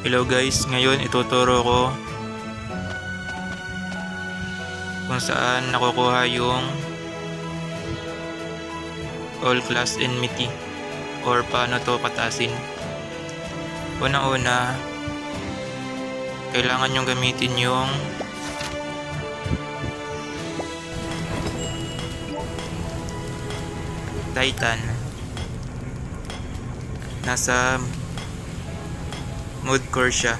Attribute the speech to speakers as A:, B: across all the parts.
A: Hello guys, ngayon ituturo ko kung saan nakukuha yung all class enmity or paano to patasin. Unang-una, kailangan nyong gamitin yung Titan. Nasa mode core siya.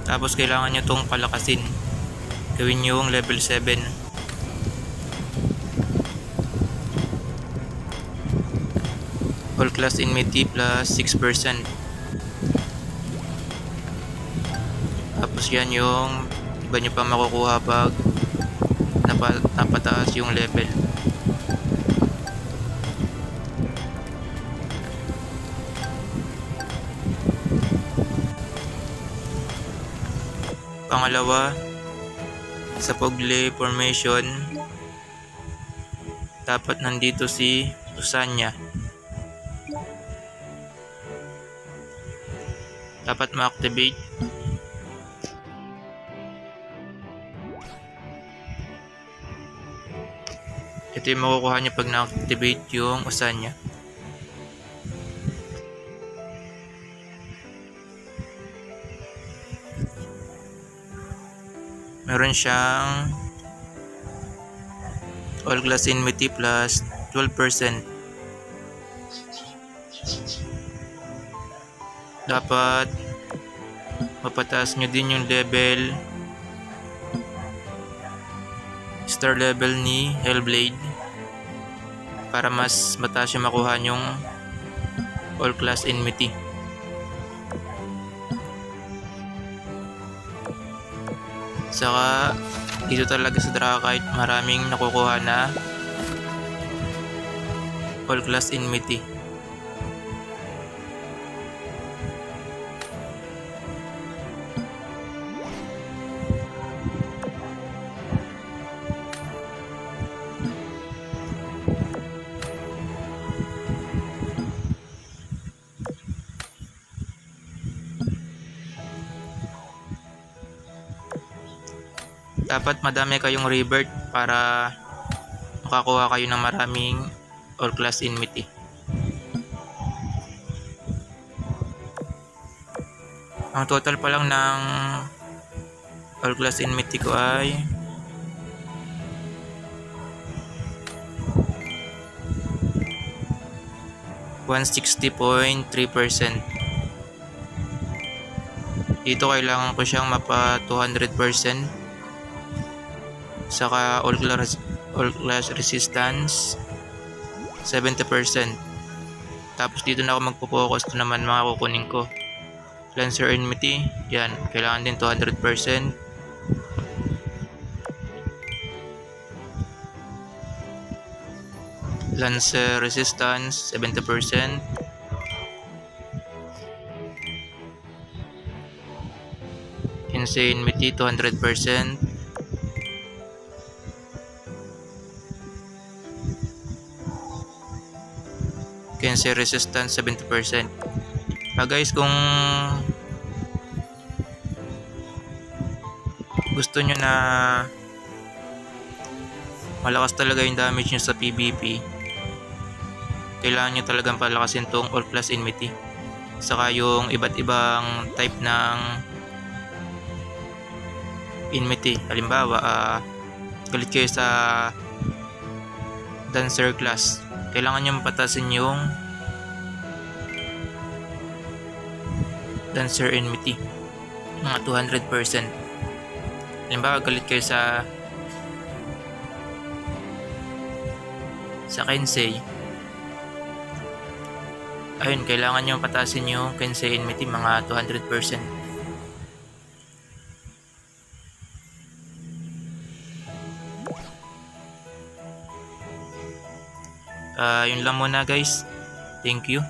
A: Tapos kailangan nyo itong palakasin. Gawin nyo yung level 7. All class enmity plus 6%. Tapos yan yung iba nyo pa makukuha pag napataas yung level. Pangalawa, sa Pogle formation dapat nandito si Usanya. Dapat ma-activate. Ito yung makukuha nyo pag na-activate yung Usanya. Meron siyang all class enmity plus 12%. Dapat mapataas nyo din yung level, star level ni Hellblade para mas mataas yung makuha nyong all class enmity. Saka dito talaga sa Dracite maraming nakukuha na all class enmity. Dapat madami kayong rebirth para makakuha kayo ng maraming all class enmity. Ang total pa lang ng all class enmity ko ay 160.3%. Dito kailangan ko siyang mapa 200%. Saka all class resistance 70%. Tapos dito na ako magpo-focus. Ito naman mga kukunin ko. Lancer enmity, yan, kailangan din 200%. Lancer resistance 70%. Insane enmity 200%. Cancer resistance 70%. Guys, kung gusto nyo na malakas talaga yung damage nyo sa PvP, kailangan nyo talagang palakasin tong all class enmity. Saka yung iba't ibang type ng enmity. Halimbawa, galit kayo sa dancer class, kailangan nyo mapatasin yung dancer enmity mga 200%. Halimbawa galit kayo sa Kensei, ayun, kailangan nyo patasin yung Kensei enmity mga 200%. Yun lang muna guys. Thank you.